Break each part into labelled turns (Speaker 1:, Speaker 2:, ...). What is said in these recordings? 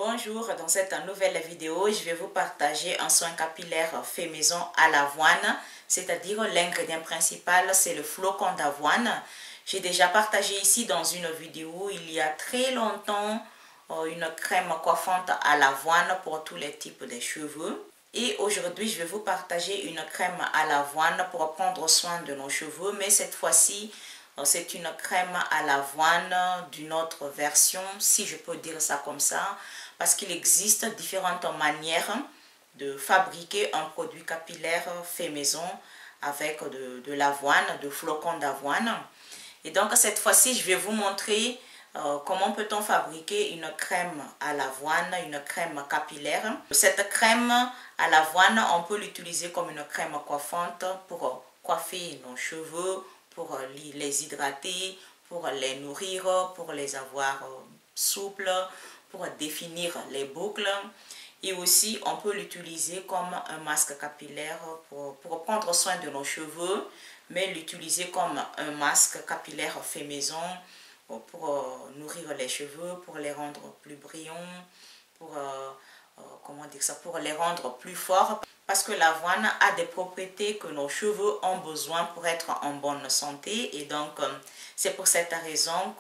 Speaker 1: Bonjour, dans cette nouvelle vidéo, je vais vous partager un soin capillaire fait maison à l'avoine, c'est-à-dire l'ingrédient principal, c'est le flocon d'avoine. J'ai déjà partagé ici dans une vidéo il y a très longtemps une crème coiffante à l'avoine pour tous les types de cheveux. Et aujourd'hui, je vais vous partager une crème à l'avoine pour prendre soin de nos cheveux, mais cette fois-ci, c'est une crème à l'avoine d'une autre version, si je peux dire ça comme ça, parce qu'il existe différentes manières de fabriquer un produit capillaire fait maison avec de l'avoine, de flocons d'avoine. Et donc cette fois-ci, je vais vous montrer comment peut-on fabriquer une crème à l'avoine, une crème capillaire. Cette crème à l'avoine, on peut l'utiliser comme une crème coiffante pour coiffer nos cheveux, pour les hydrater, pour les nourrir, pour les avoir souples, pour définir les boucles. Et aussi, on peut l'utiliser comme un masque capillaire pour prendre soin de nos cheveux, mais l'utiliser comme un masque capillaire fait maison pour nourrir les cheveux, pour les rendre plus brillants, pour, comment dire ça, pour les rendre plus forts. Parce que l'avoine a des propriétés que nos cheveux ont besoin pour être en bonne santé. Et donc, c'est pour cette raison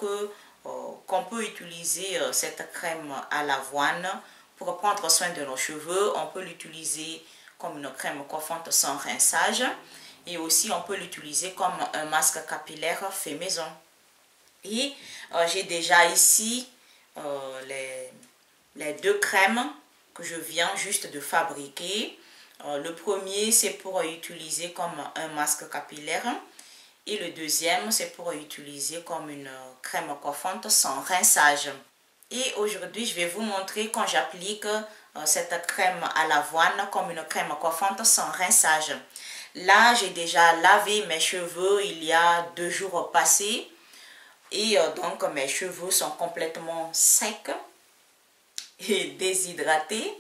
Speaker 1: qu'on peut utiliser cette crème à l'avoine pour prendre soin de nos cheveux. On peut l'utiliser comme une crème coiffante sans rinçage. Et aussi, on peut l'utiliser comme un masque capillaire fait maison. Et j'ai déjà ici les deux crèmes que je viens juste de fabriquer. Le premier, c'est pour utiliser comme un masque capillaire. Et le deuxième, c'est pour utiliser comme une crème coiffante sans rinçage. Et aujourd'hui, je vais vous montrer quand j'applique cette crème à l'avoine comme une crème coiffante sans rinçage. Là, j'ai déjà lavé mes cheveux il y a 2 jours passés. Et donc, mes cheveux sont complètement secs et déshydratés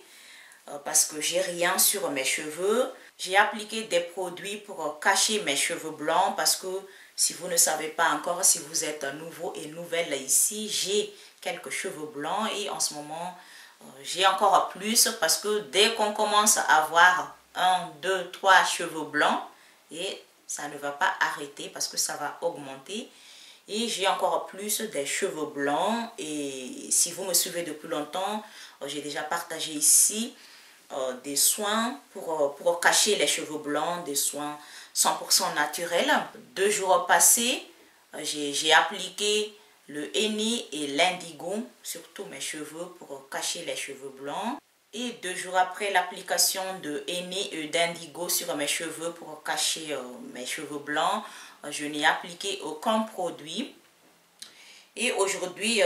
Speaker 1: parce que j'ai rien sur mes cheveux. J'ai appliqué des produits pour cacher mes cheveux blancs parce que si vous ne savez pas encore, si vous êtes nouveau et nouvelle ici, j'ai quelques cheveux blancs et en ce moment, j'ai encore plus parce que dès qu'on commence à avoir 1, 2, 3 cheveux blancs, et ça ne va pas arrêter parce que ça va augmenter. Et j'ai encore plus des cheveux blancs. Et si vous me suivez depuis longtemps, j'ai déjà partagé ici des soins pour cacher les cheveux blancs, des soins 100% naturels. 2 jours passés, j'ai appliqué le henné et l'indigo sur tous mes cheveux pour cacher les cheveux blancs. Et 2 jours après l'application de henné et d'indigo sur mes cheveux pour cacher mes cheveux blancs, je n'ai appliqué aucun produit. Et aujourd'hui,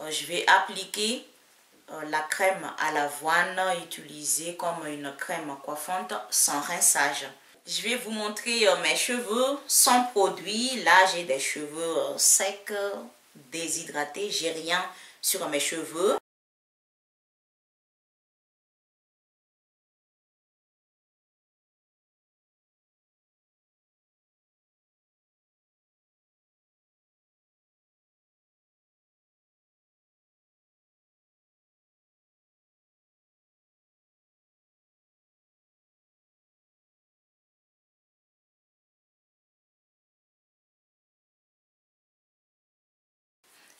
Speaker 1: je vais appliquer la crème à l'avoine utilisée comme une crème coiffante sans rinçage. Je vais vous montrer mes cheveux sans produit. Là, j'ai des cheveux secs, déshydratés. J'ai rien sur mes cheveux.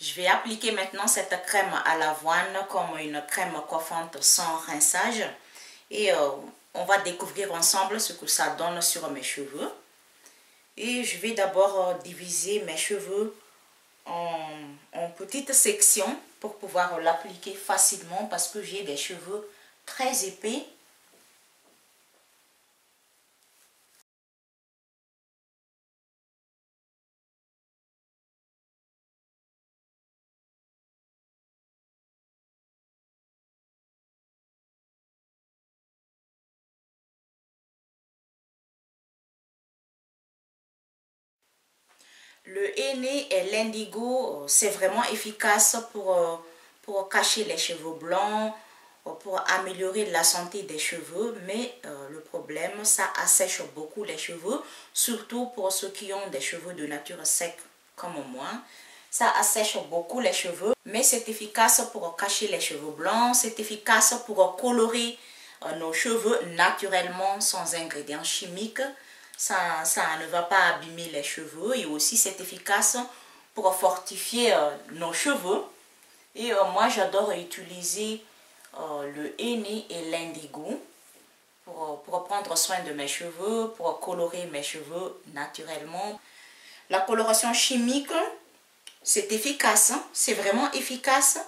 Speaker 1: Je vais appliquer maintenant cette crème à l'avoine comme une crème coiffante sans rinçage. Et on va découvrir ensemble ce que ça donne sur mes cheveux. Et je vais d'abord diviser mes cheveux en petites sections pour pouvoir l'appliquer facilement parce que j'ai des cheveux très épais. Le henné et l'indigo, c'est vraiment efficace pour cacher les cheveux blancs, pour améliorer la santé des cheveux. Mais le problème, ça assèche beaucoup les cheveux, surtout pour ceux qui ont des cheveux de nature sec comme moi. Ça assèche beaucoup les cheveux, mais c'est efficace pour cacher les cheveux blancs, c'est efficace pour colorer nos cheveux naturellement sans ingrédients chimiques. Ça ne va pas abîmer les cheveux et aussi c'est efficace pour fortifier nos cheveux. Et moi j'adore utiliser le henné et l'indigo pour prendre soin de mes cheveux, pour colorer mes cheveux naturellement. La coloration chimique, c'est efficace, hein? C'est vraiment efficace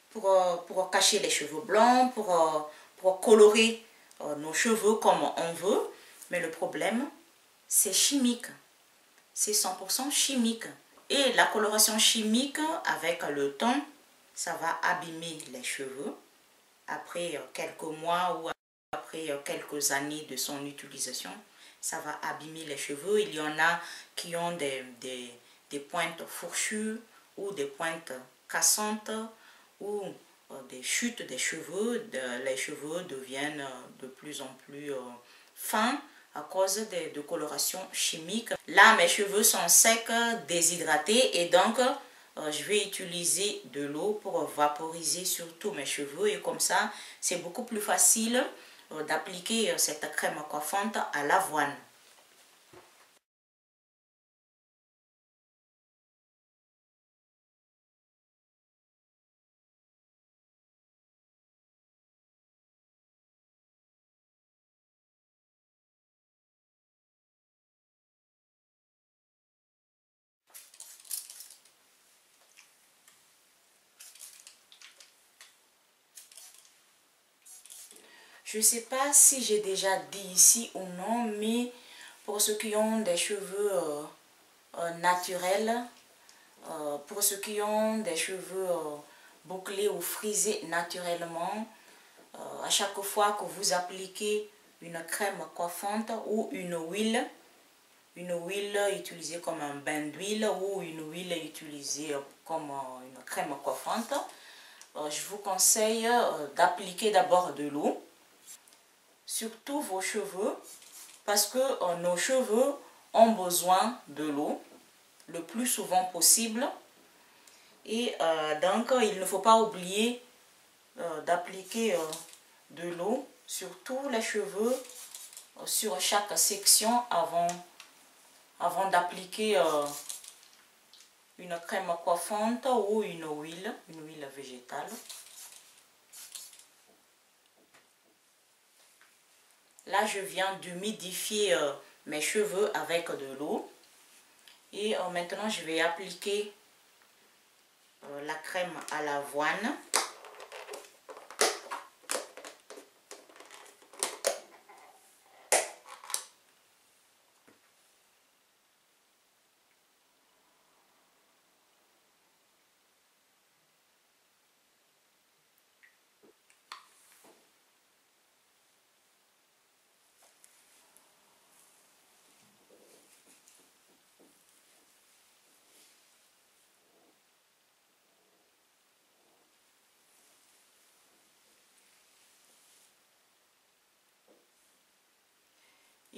Speaker 1: pour cacher les cheveux blancs, pour colorer nos cheveux comme on veut. Mais le problème, c'est chimique. C'est 100% chimique. Et la coloration chimique, avec le temps, ça va abîmer les cheveux. Après quelques mois ou après quelques années de son utilisation, ça va abîmer les cheveux. Il y en a qui ont des pointes fourchues ou des pointes cassantes ou des chutes des cheveux. Les cheveux deviennent de plus en plus fins à cause de coloration chimique. Là, mes cheveux sont secs, déshydratés et donc je vais utiliser de l'eau pour vaporiser sur tous mes cheveux et comme ça, c'est beaucoup plus facile d'appliquer cette crème coiffante à l'avoine. Je ne sais pas si j'ai déjà dit ici ou non, mais pour ceux qui ont des cheveux naturels, pour ceux qui ont des cheveux bouclés ou frisés naturellement, à chaque fois que vous appliquez une crème coiffante ou une huile utilisée comme un bain d'huile ou une huile utilisée comme une crème coiffante, je vous conseille d'appliquer d'abord de l'eau sur tous vos cheveux parce que nos cheveux ont besoin de l'eau le plus souvent possible et donc il ne faut pas oublier d'appliquer de l'eau sur tous les cheveux sur chaque section avant d'appliquer une crème coiffante ou une huile végétale. Là, je viens d'humidifier mes cheveux avec de l'eau. Et maintenant, je vais appliquer la crème à l'avoine.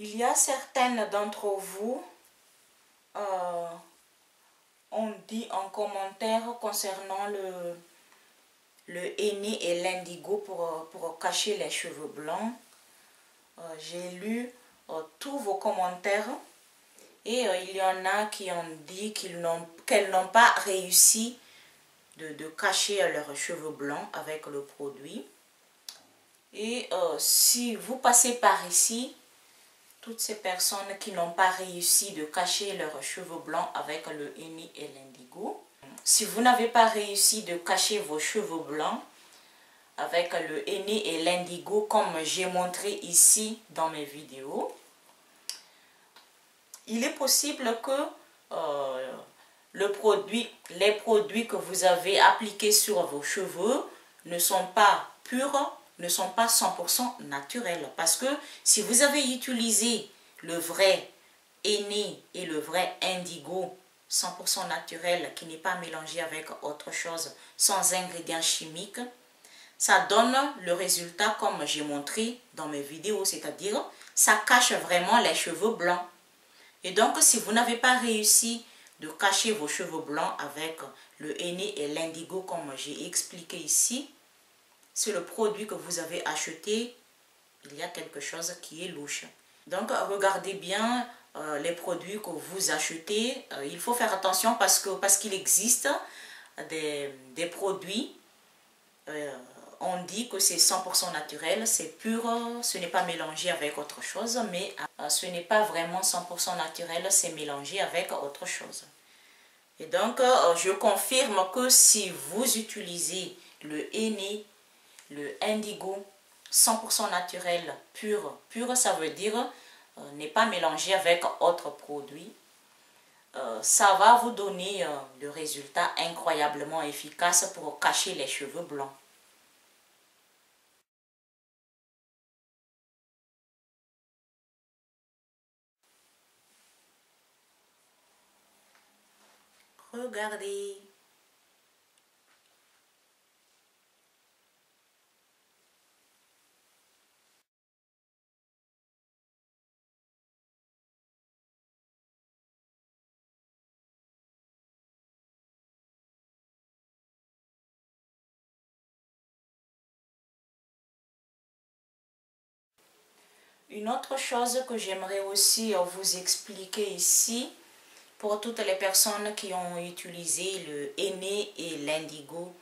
Speaker 1: Il y a certaines d'entre vous ont dit en commentaire concernant le henné et l'indigo pour cacher les cheveux blancs. J'ai lu tous vos commentaires et il y en a qui ont dit qu'elles n'ont pas réussi de cacher leurs cheveux blancs avec le produit. Et si vous passez par ici, toutes ces personnes qui n'ont pas réussi de cacher leurs cheveux blancs avec le henné et l'indigo, si vous n'avez pas réussi de cacher vos cheveux blancs avec le henné et l'indigo comme j'ai montré ici dans mes vidéos, il est possible que les produits que vous avez appliqués sur vos cheveux ne sont pas purs, ne sont pas 100% naturels. Parce que si vous avez utilisé le vrai henné et le vrai indigo 100% naturel qui n'est pas mélangé avec autre chose, sans ingrédients chimiques, ça donne le résultat comme j'ai montré dans mes vidéos, c'est-à-dire ça cache vraiment les cheveux blancs. Et donc si vous n'avez pas réussi de cacher vos cheveux blancs avec le henné et l'indigo comme j'ai expliqué ici, c'est le produit que vous avez acheté, il y a quelque chose qui est louche. Donc regardez bien les produits que vous achetez. Il faut faire attention parce qu'il existe des produits, on dit que c'est 100% naturel, c'est pur, ce n'est pas mélangé avec autre chose, mais ce n'est pas vraiment 100% naturel, c'est mélangé avec autre chose. Et donc je confirme que si vous utilisez le henné, le indigo 100% naturel, pur, ça veut dire n'est pas mélangé avec autres produits, ça va vous donner des résultats incroyablement efficaces pour cacher les cheveux blancs. Regardez. Une autre chose que j'aimerais aussi vous expliquer ici, pour toutes les personnes qui ont utilisé le henné et l'indigo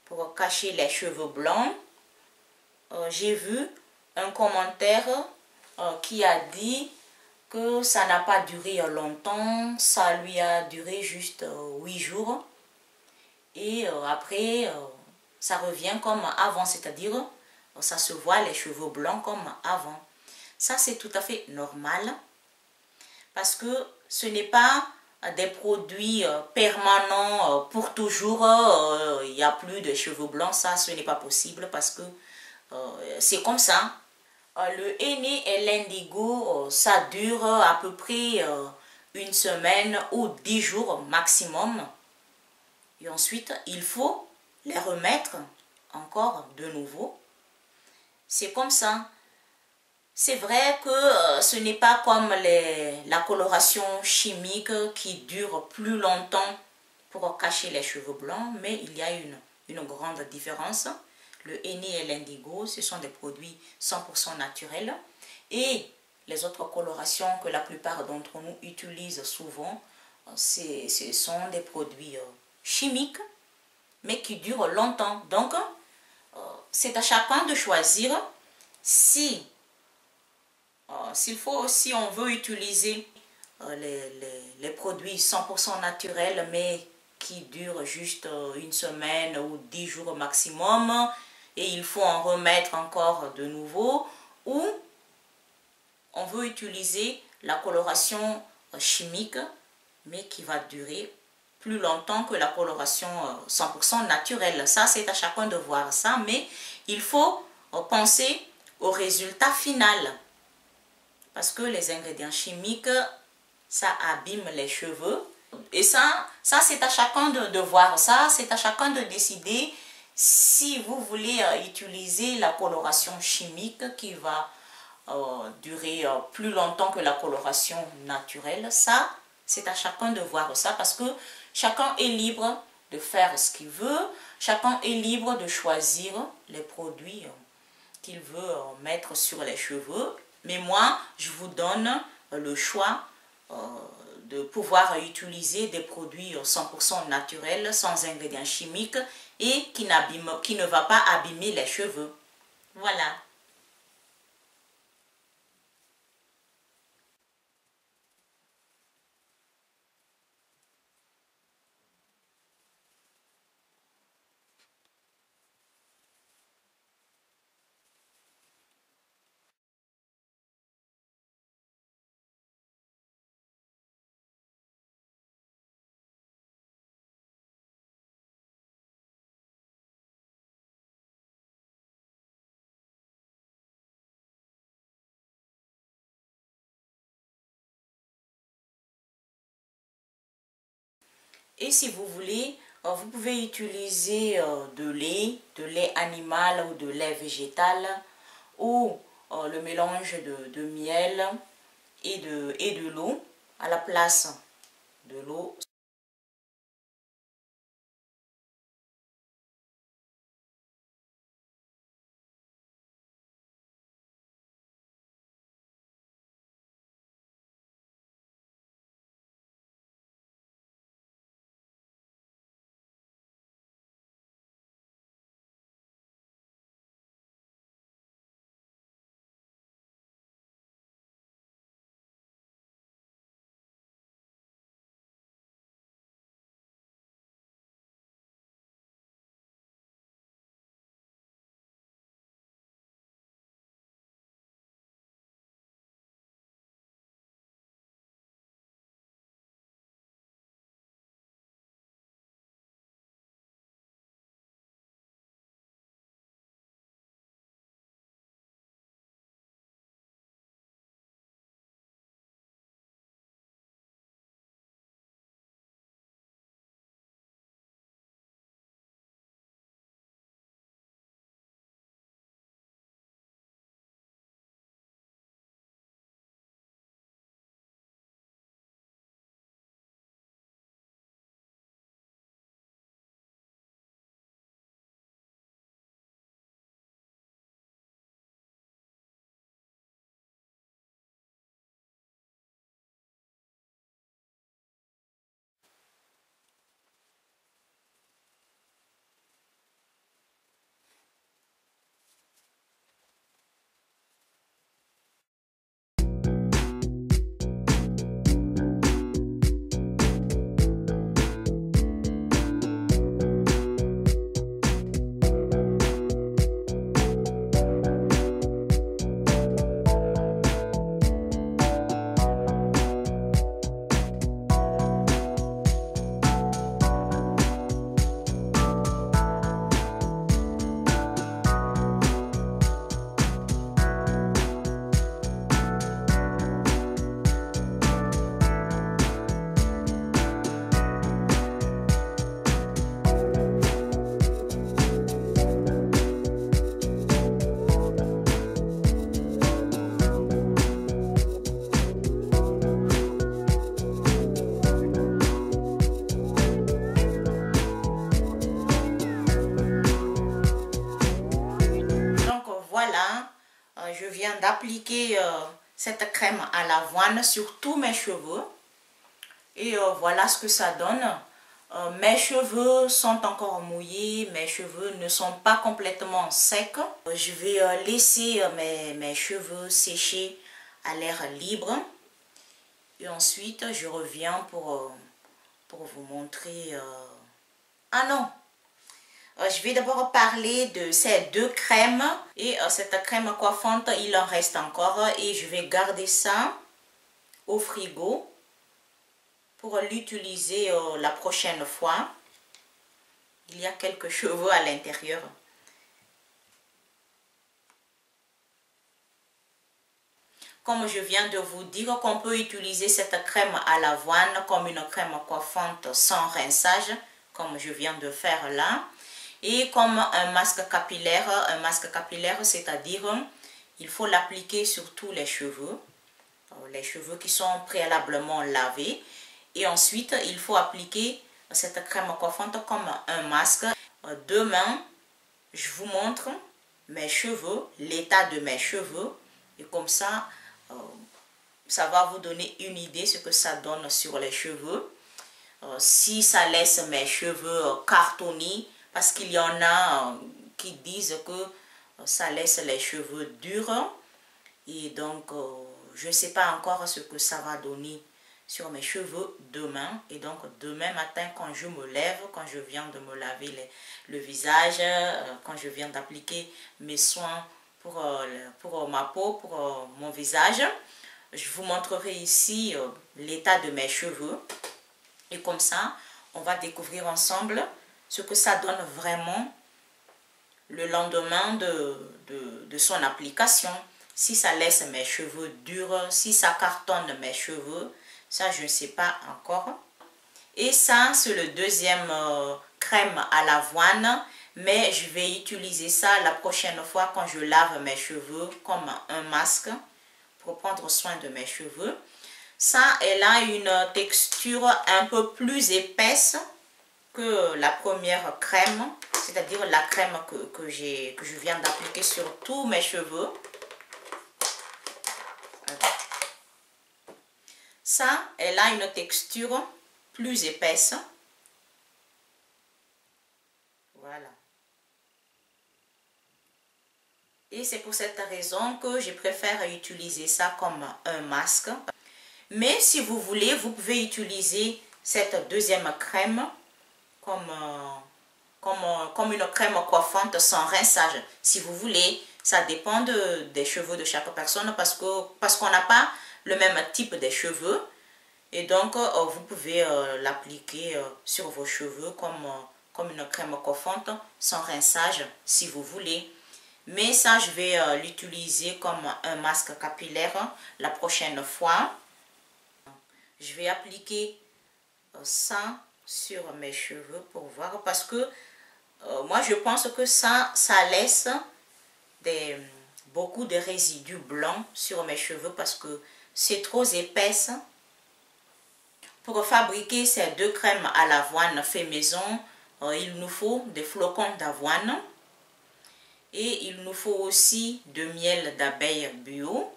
Speaker 1: pour cacher les cheveux blancs, j'ai vu un commentaire qui a dit que ça n'a pas duré longtemps, ça lui a duré juste 8 jours. Et après, ça revient comme avant, c'est-à-dire ça se voit les cheveux blancs comme avant. Ça, c'est tout à fait normal parce que ce n'est pas des produits permanents pour toujours. Il n'y a plus de cheveux blancs, ça, ce n'est pas possible parce que c'est comme ça. Le henné et l'indigo, ça dure à peu près une semaine ou 10 jours maximum. Et ensuite, il faut les remettre encore de nouveau. C'est comme ça. C'est vrai que ce n'est pas comme la coloration chimique qui dure plus longtemps pour cacher les cheveux blancs, mais il y a une grande différence. Le henné et l'indigo, ce sont des produits 100% naturels. Et les autres colorations que la plupart d'entre nous utilisent souvent, ce sont des produits chimiques, mais qui durent longtemps. Donc, c'est à chacun de choisir si on veut utiliser les produits 100% naturels, mais qui durent juste une semaine ou 10 jours maximum, et il faut en remettre encore de nouveau, ou on veut utiliser la coloration chimique, mais qui va durer plus longtemps que la coloration 100% naturelle. Ça, c'est à chacun de voir ça, mais il faut penser au résultat final. Parce que les ingrédients chimiques, ça abîme les cheveux. Et ça c'est à chacun de voir ça. C'est à chacun de décider si vous voulez utiliser la coloration chimique qui va durer plus longtemps que la coloration naturelle. Ça, c'est à chacun de voir ça parce que chacun est libre de faire ce qu'il veut. Chacun est libre de choisir les produits qu'il veut mettre sur les cheveux. Mais moi, je vous donne le choix de pouvoir utiliser des produits 100% naturels, sans ingrédients chimiques et qui ne va pas abîmer les cheveux. Voilà. Et si vous voulez, vous pouvez utiliser de lait animal ou de lait végétal ou le mélange de miel et de l'eau à la place de l'eau. je viens d'appliquer cette crème à l'avoine sur tous mes cheveux. Et voilà ce que ça donne. Mes cheveux sont encore mouillés, mes cheveux ne sont pas complètement secs. Je vais laisser mes cheveux sécher à l'air libre. Et ensuite, je reviens pour vous montrer... Ah non! Je vais d'abord parler de ces deux crèmes. Et cette crème coiffante, il en reste encore. Et je vais garder ça au frigo pour l'utiliser la prochaine fois. Il y a quelques cheveux à l'intérieur. Comme je viens de vous dire qu'on peut utiliser cette crème à l'avoine comme une crème coiffante sans rinçage, comme je viens de faire là. Et comme un masque capillaire, c'est-à-dire il faut l'appliquer sur tous les cheveux qui sont préalablement lavés. Et ensuite, il faut appliquer cette crème coiffante comme un masque. Demain, je vous montre mes cheveux, l'état de mes cheveux. Et comme ça, ça va vous donner une idée ce que ça donne sur les cheveux. Si ça laisse mes cheveux cartonnés, parce qu'il y en a qui disent que ça laisse les cheveux durs. Et donc, je ne sais pas encore ce que ça va donner sur mes cheveux demain. Et donc, demain matin, quand je me lève, quand je viens de me laver le visage, quand je viens d'appliquer mes soins pour ma peau, pour mon visage, je vous montrerai ici l'état de mes cheveux. Et comme ça, on va découvrir ensemble ce que ça donne vraiment le lendemain de son application. Si ça laisse mes cheveux durs, si ça cartonne mes cheveux, ça je ne sais pas encore. Et ça c'est le deuxième crème à l'avoine, mais je vais utiliser ça la prochaine fois quand je lave mes cheveux comme un masque pour prendre soin de mes cheveux. Ça, elle a une texture un peu plus épaisse que la première crème, c'est-à-dire la crème que je viens d'appliquer sur tous mes cheveux. Ça, elle a une texture plus épaisse. Voilà. Et c'est pour cette raison que je préfère utiliser ça comme un masque. Mais si vous voulez, vous pouvez utiliser cette deuxième crème comme une crème coiffante sans rinçage. Si vous voulez, ça dépend des cheveux de chaque personne parce qu'on n'a pas le même type de cheveux. Et donc, vous pouvez l'appliquer sur vos cheveux comme une crème coiffante sans rinçage si vous voulez. Mais ça, je vais l'utiliser comme un masque capillaire la prochaine fois. Je vais appliquer ça sur mes cheveux pour voir parce que moi, je pense que ça laisse beaucoup de résidus blancs sur mes cheveux parce que c'est trop épaisse. Pour fabriquer ces deux crèmes à l'avoine fait maison, il nous faut des flocons d'avoine et il nous faut aussi de miel d'abeille bio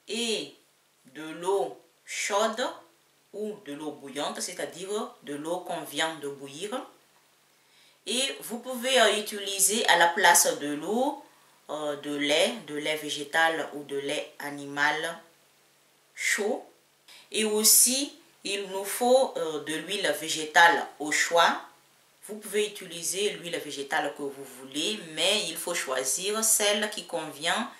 Speaker 1: et de l'eau chaude ou de l'eau bouillante, c'est-à-dire de l'eau qu'on vient de bouillir. Et vous pouvez utiliser à la place de l'eau de lait végétal ou de lait animal chaud. Et aussi, il nous faut de l'huile végétale au choix. Vous pouvez utiliser l'huile végétale que vous voulez, mais il faut choisir celle qui convient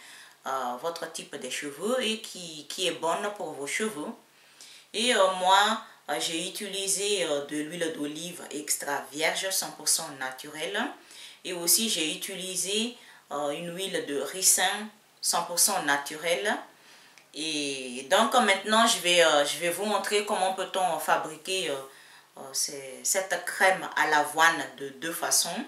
Speaker 1: à votre type de cheveux et qui est bonne pour vos cheveux. Et moi, j'ai utilisé de l'huile d'olive extra vierge 100% naturelle. Et aussi, j'ai utilisé une huile de ricin 100% naturelle. Et donc maintenant, je vais vous montrer comment peut-on fabriquer cette crème à l'avoine de deux façons.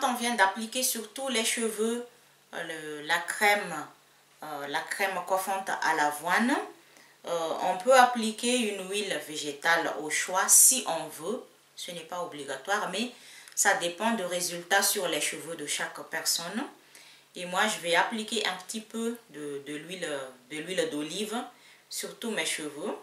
Speaker 1: quand on vient d'appliquer sur tous les cheveux la crème coiffante à l'avoine, on peut appliquer une huile végétale au choix si on veut. Ce n'est pas obligatoire, mais ça dépend du résultat sur les cheveux de chaque personne. Et moi, je vais appliquer un petit peu de l'huile d'olive sur tous mes cheveux.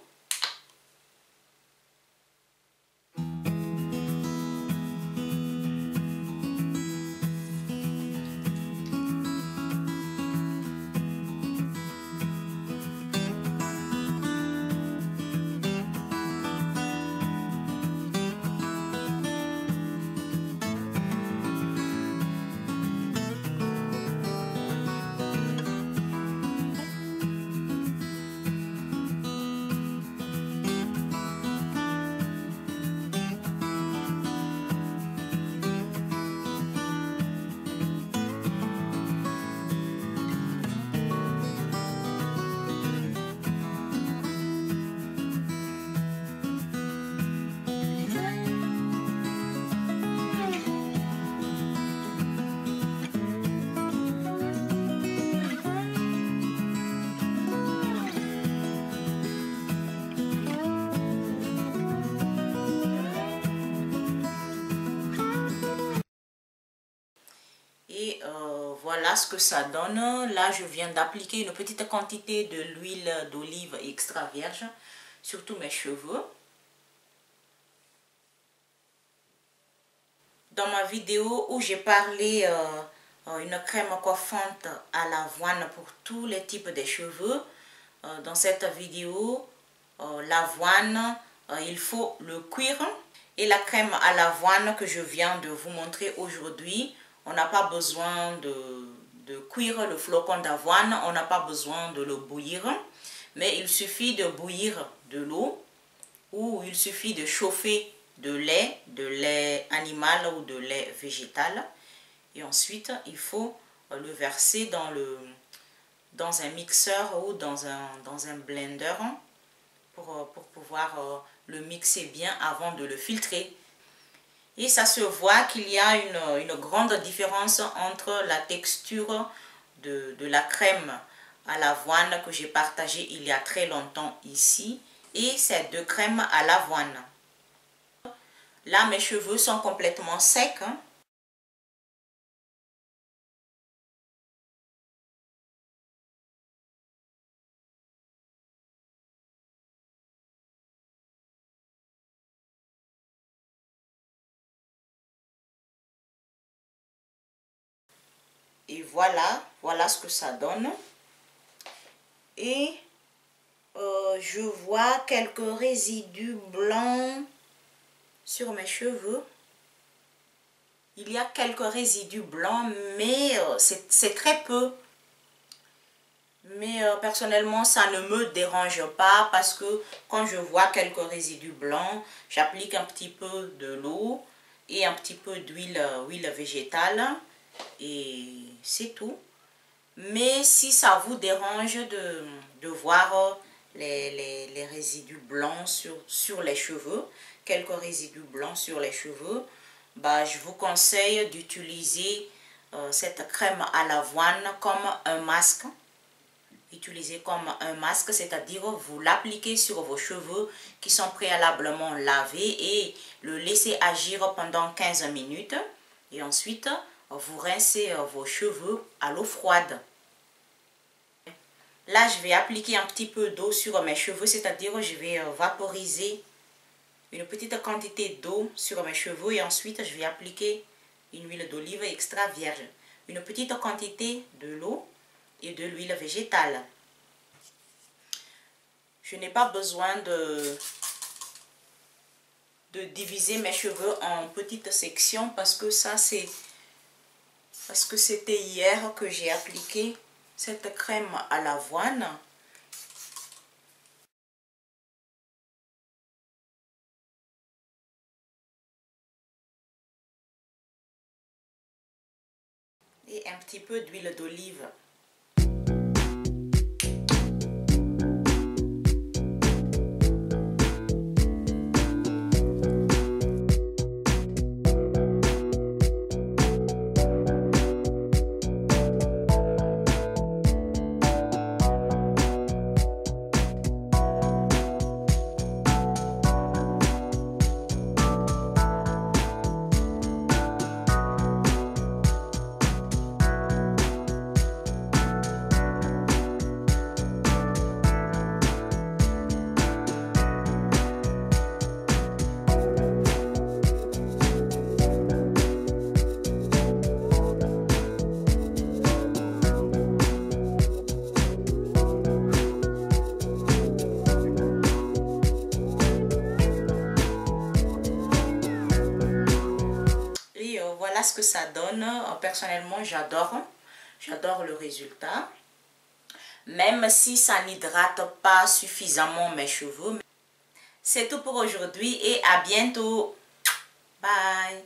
Speaker 1: Et voilà ce que ça donne. Là, je viens d'appliquer une petite quantité de l'huile d'olive extra vierge sur tous mes cheveux. Dans ma vidéo où j'ai parlé une crème coiffante à l'avoine pour tous les types de cheveux, dans cette vidéo, l'avoine, il faut le cuire. Et la crème à l'avoine que je viens de vous montrer aujourd'hui, on n'a pas besoin de cuire le flocon d'avoine, on n'a pas besoin de le bouillir, mais il suffit de bouillir de l'eau ou il suffit de chauffer de lait animal ou de lait végétal. Et ensuite, il faut le verser dans un mixeur ou dans un blender pour pouvoir le mixer bien avant de le filtrer. Et ça se voit qu'il y a une grande différence entre la texture de la crème à l'avoine que j'ai partagée il y a très longtemps ici et ces deux crèmes à l'avoine. Là, mes cheveux sont complètement secs. Et voilà ce que ça donne. Et je vois quelques résidus blancs sur mes cheveux. Il y a quelques résidus blancs, mais c'est très peu. Mais personnellement, ça ne me dérange pas parce que quand je vois quelques résidus blancs, j'applique un petit peu de l'eau et un petit peu d'huile végétale. Et c'est tout. Mais si ça vous dérange de voir les résidus blancs sur les cheveux, quelques résidus blancs sur les cheveux, bah, je vous conseille d'utiliser cette crème à l'avoine comme un masque. Utilisez comme un masque, c'est-à-dire vous l'appliquez sur vos cheveux qui sont préalablement lavés et le laissez agir pendant 15 minutes. Et ensuite, vous rincez vos cheveux à l'eau froide. Là, je vais appliquer un petit peu d'eau sur mes cheveux, c'est-à-dire je vais vaporiser une petite quantité d'eau sur mes cheveux et ensuite je vais appliquer une huile d'olive extra vierge. Une petite quantité de l'eau et de l'huile végétale. Je n'ai pas besoin de diviser mes cheveux en petites sections parce que ça c'est parce que c'était hier que j'ai appliqué cette crème à l'avoine. Et un petit peu d'huile d'olive. voilà ce que ça donne. Personnellement, j'adore le résultat. Même si ça n'hydrate pas suffisamment mes cheveux. C'est tout pour aujourd'hui et à bientôt. Bye.